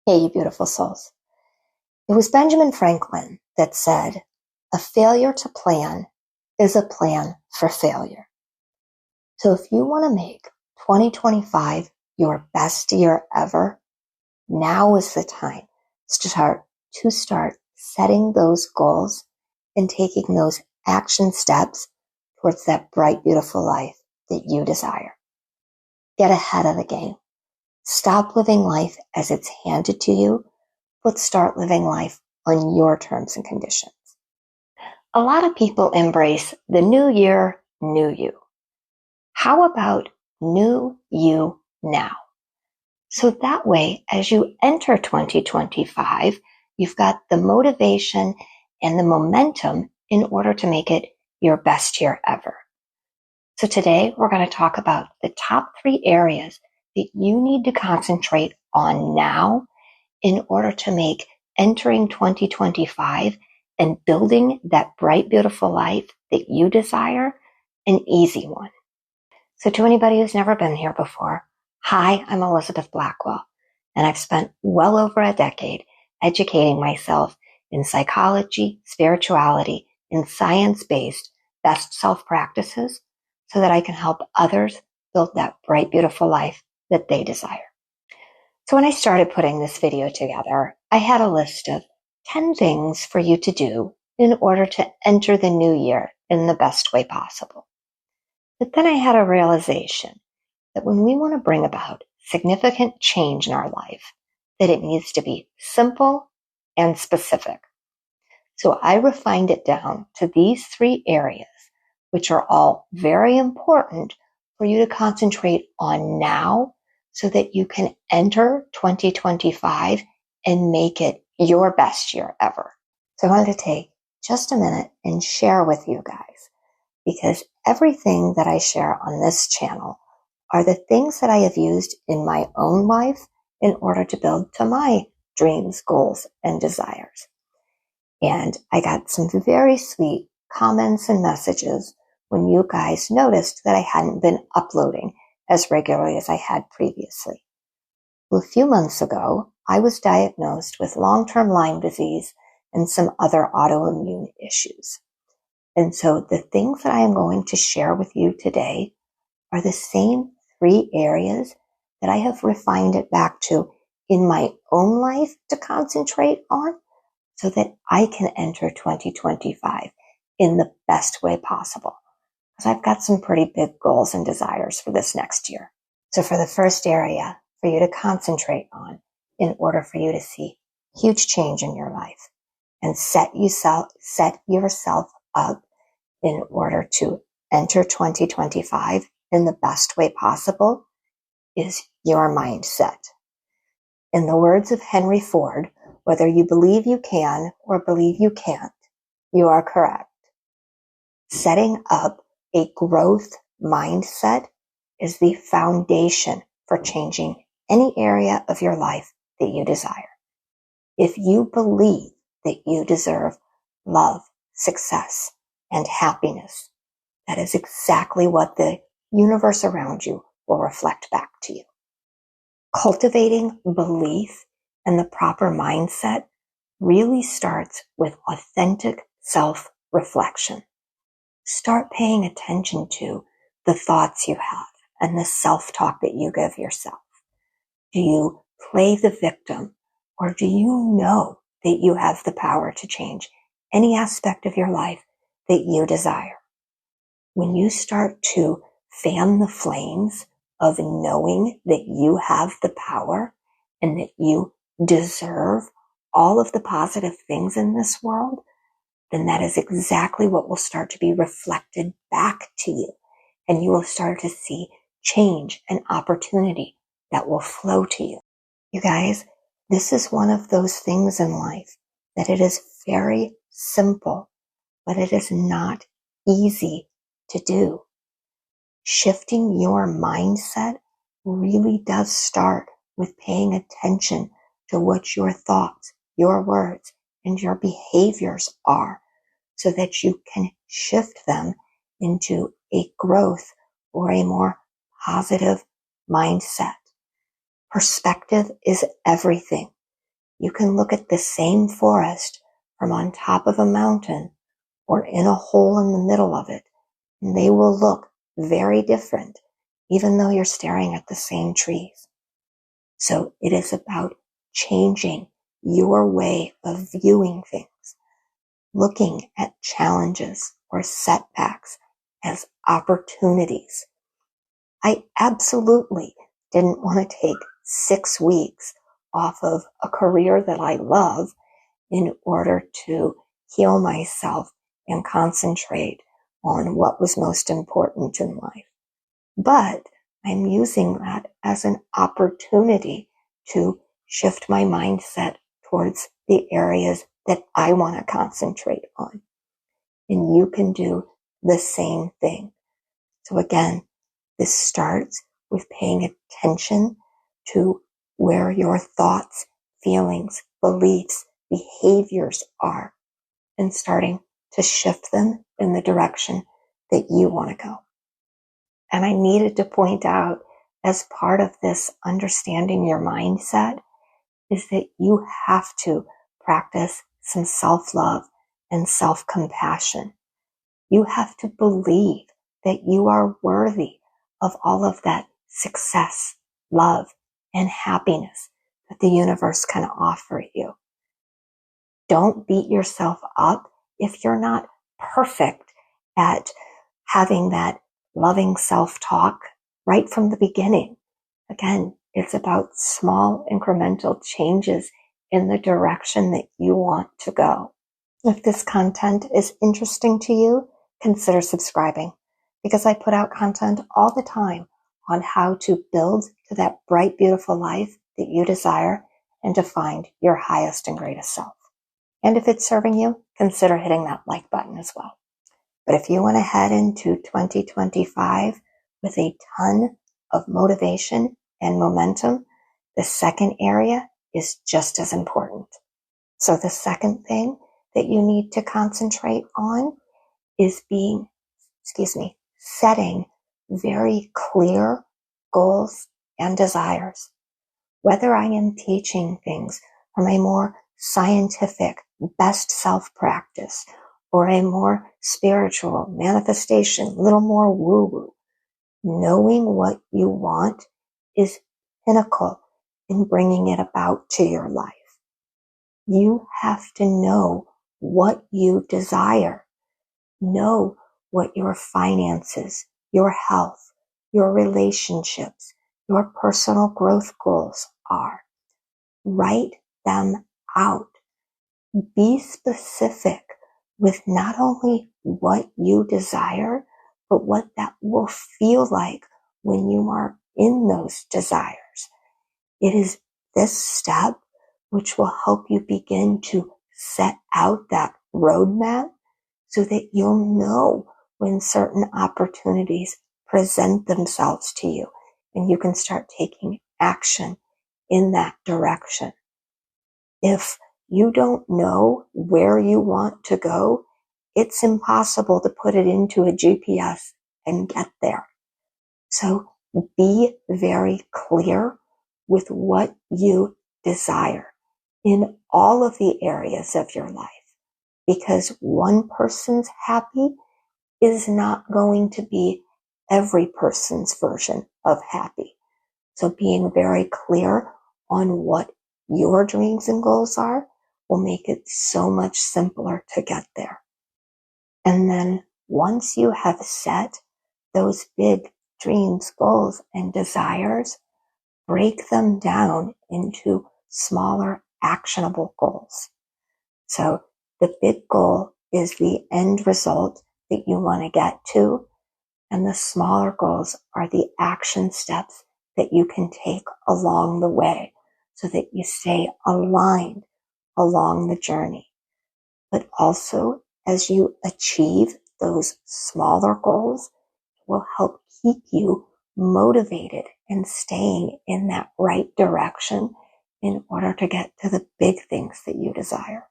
Hey, you beautiful souls. It was Benjamin Franklin that said, a failure to plan is a plan for failure. So if you want to make 2025 your best year ever, now is the time to start setting those goals and taking those action steps towards that bright, beautiful life that you desire. Get ahead of the game. Stop living life as it's handed to you, but start living life on your terms and conditions. A lot of people embrace the new year, new you. How about new you now? So that way, as you enter 2025, you've got the motivation and the momentum in order to make it your best year ever. So today we're going to talk about the top 3 areas that you need to concentrate on now in order to make entering 2025 and building that bright, beautiful life that you desire an easy one. So to anybody who's never been here before, hi, I'm Elizabeth Blackwell, and I've spent well over a decade educating myself in psychology, spirituality, and science-based best self practices so that I can help others build that bright, beautiful life that they desire. So when I started putting this video together, I had a list of 10 things for you to do in order to enter the new year in the best way possible. But then I had a realization that when we want to bring about significant change in our life, that it needs to be simple and specific. So I refined it down to these 3 areas, which are all very important for you to concentrate on now so that you can enter 2025 and make it your best year ever. So I wanted to take just a minute and share with you guys, because everything that I share on this channel are the things that I have used in my own life in order to build to my dreams, goals, and desires. And I got some very sweet comments and messages when you guys noticed that I hadn't been uploading as regularly as I had previously. Well, a few months ago, I was diagnosed with long-term Lyme disease and some other autoimmune issues. And so the things that I am going to share with you today are the same 3 areas that I have refined it back to in my own life to concentrate on so that I can enter 2025 in the best way possible. Because I've got some pretty big goals and desires for this next year. So for the first area for you to concentrate on in order for you to see huge change in your life and set yourself up in order to enter 2025 in the best way possible is your mindset. In the words of Henry Ford, whether you believe you can or believe you can't, you are correct. Setting up a growth mindset is the foundation for changing any area of your life that you desire. If you believe that you deserve love, success, and happiness, that is exactly what the universe around you will reflect back to you. Cultivating belief and the proper mindset really starts with authentic self-reflection. Start paying attention to the thoughts you have and the self-talk that you give yourself. Do you play the victim, or do you know that you have the power to change any aspect of your life that you desire? When you start to fan the flames of knowing that you have the power and that you deserve all of the positive things in this world, then that is exactly what will start to be reflected back to you. And you will start to see change and opportunity that will flow to you. You guys, this is one of those things in life that it is very simple, but it is not easy to do. Shifting your mindset really does start with paying attention to what your thoughts, your words, and your behaviors are so that you can shift them into a growth or a more positive mindset. Perspective is everything. You can look at the same forest from on top of a mountain or in a hole in the middle of it, and they will look very different, even though you're staring at the same trees. So it is about changing your way of viewing things, looking at challenges or setbacks as opportunities. I absolutely didn't want to take 6 weeks off of a career that I love in order to heal myself and concentrate on what was most important in life. But I'm using that as an opportunity to shift my mindset towards the areas that I want to concentrate on. And you can do the same thing. So again, this starts with paying attention to where your thoughts, feelings, beliefs, behaviors are, and starting to shift them in the direction that you want to go. And I needed to point out, as part of this understanding your mindset, is that you have to practice some self-love and self-compassion. You have to believe that you are worthy of all of that success, love, and happiness that the universe can offer you. Don't beat yourself up if you're not perfect at having that loving self-talk right from the beginning. Again, it's about small incremental changes in the direction that you want to go. If this content is interesting to you, consider subscribing, because I put out content all the time on how to build to that bright, beautiful life that you desire and to find your highest and greatest self. And if it's serving you, consider hitting that like button as well. But if you want to head into 2025 with a ton of motivation and momentum, the second area is just as important. So the second thing that you need to concentrate on is setting very clear goals and desires. Whether I am teaching things from a more scientific, best self practice, or a more spiritual manifestation, a little more woo-woo, knowing what you want is pinnacle in bringing it about to your life. You have to know what you desire. Know what your finances, your health, your relationships, your personal growth goals are. Write them out. Be specific with not only what you desire, but what that will feel like when you are in those desires. It is this step which will help you begin to set out that roadmap so that you'll know when certain opportunities present themselves to you and you can start taking action in that direction. If you don't know where you want to go, it's impossible to put it into a GPS and get there. So be very clear with what you desire in all of the areas of your life, because one person's happy is not going to be every person's version of happy. So being very clear on what your dreams and goals are will make it so much simpler to get there. And then once you have set those big dreams, goals, and desires, break them down into smaller, actionable goals. So the big goal is the end result that you want to get to, and the smaller goals are the action steps that you can take along the way so that you stay aligned along the journey. But also, as you achieve those smaller goals, it will help keep you motivated and staying in that right direction in order to get to the big things that you desire.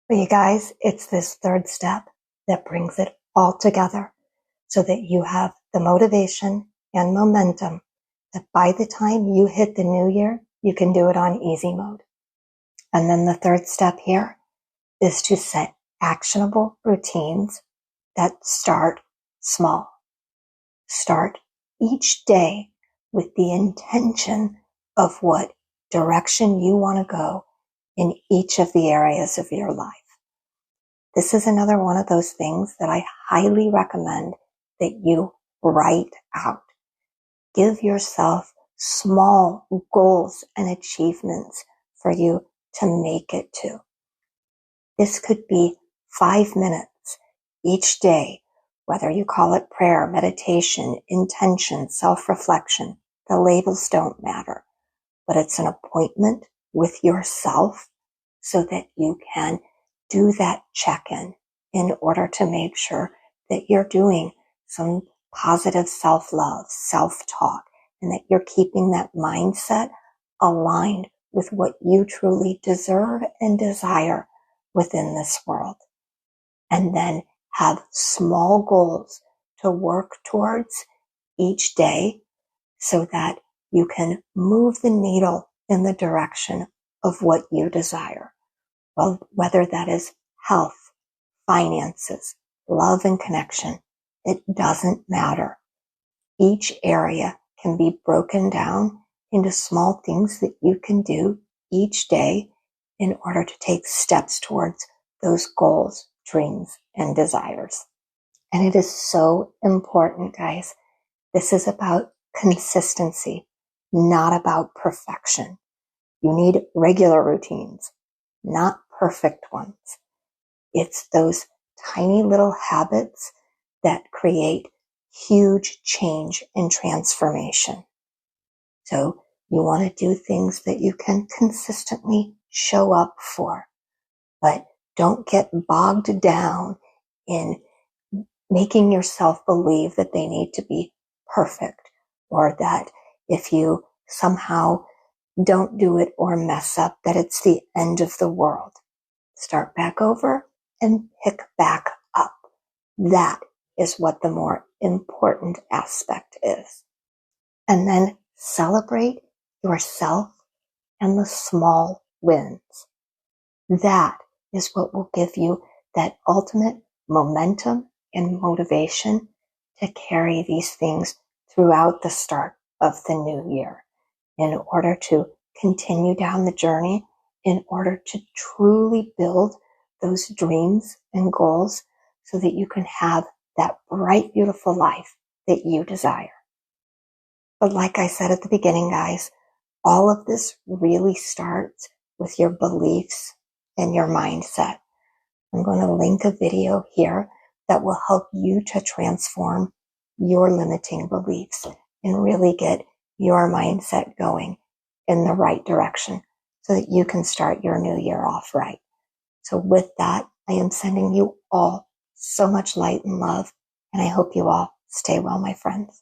But you guys, it's this third step that brings it all together so that you have the motivation and momentum that by the time you hit the new year, you can do it on easy mode. And then the third step here is to set actionable routines that start small. Start each day with the intention of what direction you want to go in each of the areas of your life. This is another one of those things that I highly recommend that you write out. Give yourself small goals and achievements for you to make it to. This could be 5 minutes each day, whether you call it prayer, meditation, intention, self-reflection. The labels don't matter, but it's an appointment with yourself so that you can do that check-in in order to make sure that you're doing some positive self-love, self-talk, and that you're keeping that mindset aligned with what you truly deserve and desire within this world. And then have small goals to work towards each day so that you can move the needle in the direction of what you desire. Well, whether that is health, finances, love and connection, it doesn't matter. Each area can be broken down into small things that you can do each day in order to take steps towards those goals, dreams, and desires. And it is so important, guys. This is about consistency, not about perfection. You need regular routines, not perfect ones. It's those tiny little habits that create huge change and transformation. So you want to do things that you can consistently show up for, but don't get bogged down in making yourself believe that they need to be perfect, or that if you somehow don't do it or mess up, that it's the end of the world. Start back over and pick back up. That is what the more important aspect is. And then celebrate yourself and the small wins. That is what will give you that ultimate momentum and motivation to carry these things throughout the start of the new year in order to continue down the journey, in order to truly build those dreams and goals so that you can have that bright, beautiful life that you desire. But like I said at the beginning, guys, all of this really starts with your beliefs and your mindset. I'm going to link a video here that will help you to transform your limiting beliefs and really get your mindset going in the right direction so that you can start your new year off right. So with that, I am sending you all so much light and love, and I hope you all stay well, my friends.